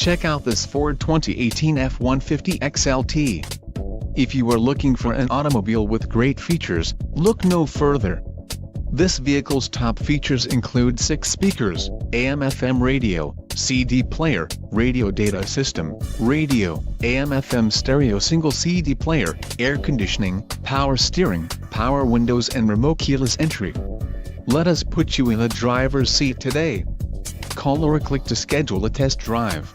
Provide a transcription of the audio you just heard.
Check out this Ford 2018 F-150 XLT. If you are looking for an automobile with great features, look no further. This vehicle's top features include 6 speakers, AM/FM radio, CD player, radio data system, radio, AM/FM stereo single CD player, air conditioning, power steering, power windows and remote keyless entry. Let us put you in the driver's seat today. Call or click to schedule a test drive.